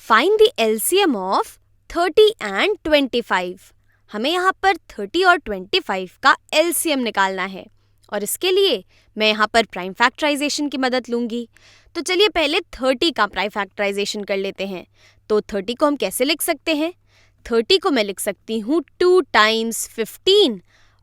Find the LCM of 30 and 25। हमें यहाँ पर 30 और 25 का एलसीएम निकालना है और इसके लिए मैं यहाँ पर प्राइम फैक्टराइजेशन की मदद लूँगी। तो चलिए पहले 30 का प्राइम फैक्टराइजेशन कर लेते हैं। तो 30 को हम कैसे लिख सकते हैं? 30 को मैं लिख सकती हूँ 2 टाइम्स 15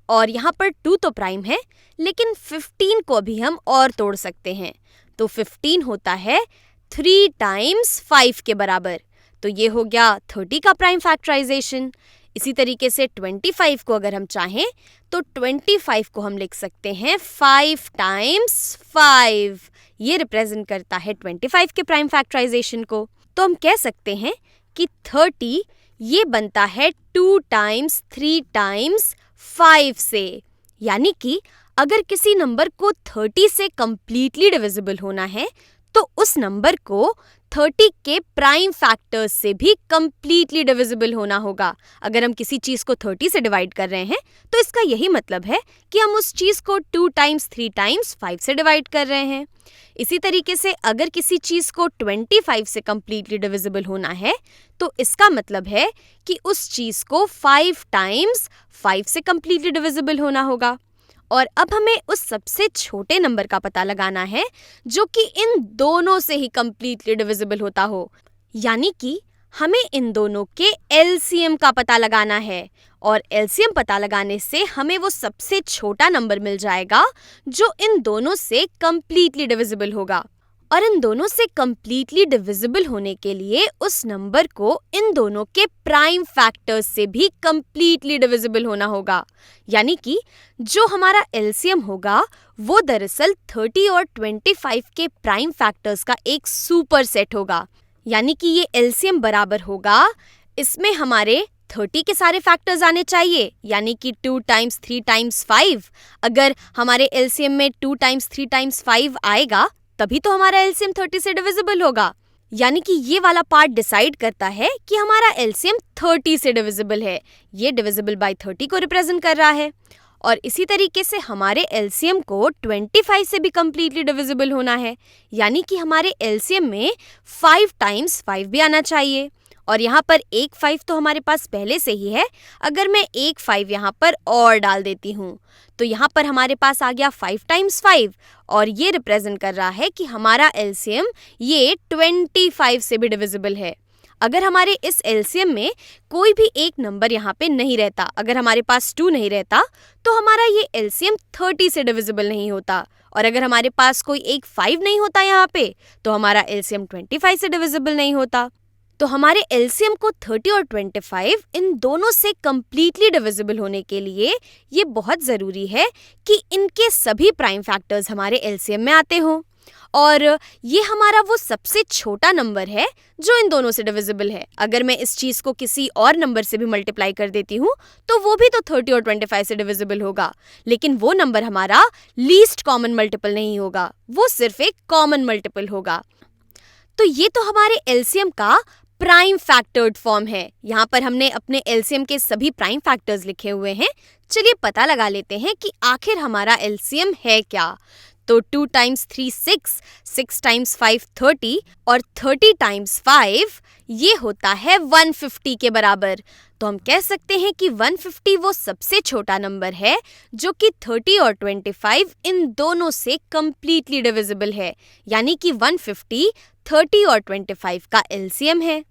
और यहाँ पर 2 तो प्राइम है, लेकिन 15 को भी हम और तोड़ सकते हैं। तो 15 होता है 3 टाइम्स 5 के बराबर। तो ये हो गया 30 का प्राइम फैक्टराइजेशन। इसी तरीके से 25 को अगर हम चाहें तो 25 को हम लिख सकते हैं 5 टाइम्स 5। ये रिप्रेजेंट करता है 25 के प्राइम फैक्टराइजेशन को। तो हम कह सकते हैं कि 30 ये बनता है 2 टाइम्स 3 टाइम्स 5 से। यानी कि अगर किसी नंबर को 30 से कंप्लीटली डिविजिबल होना है तो उस नंबर को 30 के प्राइम फैक्टर्स से भी कंप्लीटली डिविजिबल होना होगा। अगर हम किसी चीज को 30 से डिवाइड कर रहे हैं तो इसका यही मतलब है कि हम उस चीज को 2 टाइम्स 3 टाइम्स 5 से डिवाइड कर रहे हैं। इसी तरीके से अगर किसी चीज को 25 से कंप्लीटली डिविजिबल होना है तो इसका मतलब है कि उस चीज को 5 टाइम्स 5 से कंप्लीटली डिविजिबल होना होगा। और अब हमें उस सबसे छोटे नंबर का पता लगाना है जो कि इन दोनों से ही कंप्लीटली डिविजिबल होता हो। यानी कि हमें इन दोनों के एलसीएम का पता लगाना है और एलसीएम पता लगाने से हमें वो सबसे छोटा नंबर मिल जाएगा जो इन दोनों से कंप्लीटली डिविजिबल होगा। और इन दोनों से कंप्लीटली डिविजिबल होने के लिए उस नंबर को इन दोनों के प्राइम फैक्टर्स से भी कंप्लीटली डिविजिबल होना होगा। यानी कि जो हमारा एलसीएम होगा वो दरअसल 30 और 25 के प्राइम फैक्टर्स का एक सुपर सेट होगा। यानी कि ये एलसीएम बराबर होगा, इसमें हमारे 30 के सारे फैक्टर्स आने चाहिए, यानी कि 2 टाइम्स 3 टाइम्स 5। अगर हमारे एलसीएम में 2 टाइम्स 3 टाइम्स 5 आएगा तभी तो हमारा एलसीएम 30 से डिविजिबल होगा। यानी कि ये वाला पार्ट डिसाइड करता है कि हमारा एलसीएम 30 से डिविजिबल है। ये डिविजिबल बाय 30 को रिप्रेजेंट कर रहा है। और इसी तरीके से हमारे एलसीएम को 25 से भी कंप्लीटली डिविजिबल होना है। यानी कि हमारे एलसीएम में 5 टाइम्स 5 भी आना चाहिए। और यहाँ पर एक 5 तो हमारे पास पहले से ही है। अगर मैं एक 5 यहाँ पर और डाल देती हूँ तो यहाँ पर हमारे पास आ गया 5 टाइम्स 5 और ये रिप्रेजेंट कर रहा है कि हमारा एलसीएम ये 25 से भी डिविजिबल है। अगर हमारे इस एलसीएम में कोई भी एक नंबर यहाँ पे नहीं रहता, अगर हमारे पास 2 नहीं रहता तो हमारा ये एलसीएम 30 से डिविजिबल नहीं होता। और अगर हमारे पास कोई एक 5 नहीं होता यहाँ पे तो हमारा एलसीएम 25 से डिविजिबल नहीं होता। तो हमारे एलसीएम को 30 और 25 इन दोनों से कंप्लीटली डिविजिबल होने के लिए ये बहुत ज़रूरी है कि इनके सभी प्राइम फैक्टर्स हमारे एलसीएम में आते हों। और ये हमारा वो सबसे छोटा नंबर है जो इन दोनों से डिविजिबल है। अगर मैं इस चीज़ को किसी और नंबर से भी मल्टीप्लाई कर देती हूँ तो वो भी तो 30 और 25 से डिविजिबल होगा, लेकिन वो नंबर हमारा लीस्ट कॉमन मल्टीपल नहीं होगा, वो सिर्फ एक कॉमन मल्टीपल होगा। तो ये तो हमारे एलसीएम का प्राइम फैक्टर्ड फॉर्म है। यहाँ पर हमने अपने एलसीएम के सभी प्राइम फैक्टर्स लिखे हुए हैं। चलिए पता लगा लेते हैं कि आखिर हमारा एलसीएम है क्या। तो 2 टाइम्स 3 6, 6 टाइम्स 5 30 और 30 टाइम्स 5 ये होता है 150 के बराबर। तो हम कह सकते हैं कि 150 वो सबसे छोटा नंबर है जो कि 30 और 25 इन दोनों से कंप्लीटली डिविजिबल है। यानी कि 150 30 और 25 का एलसीएम है।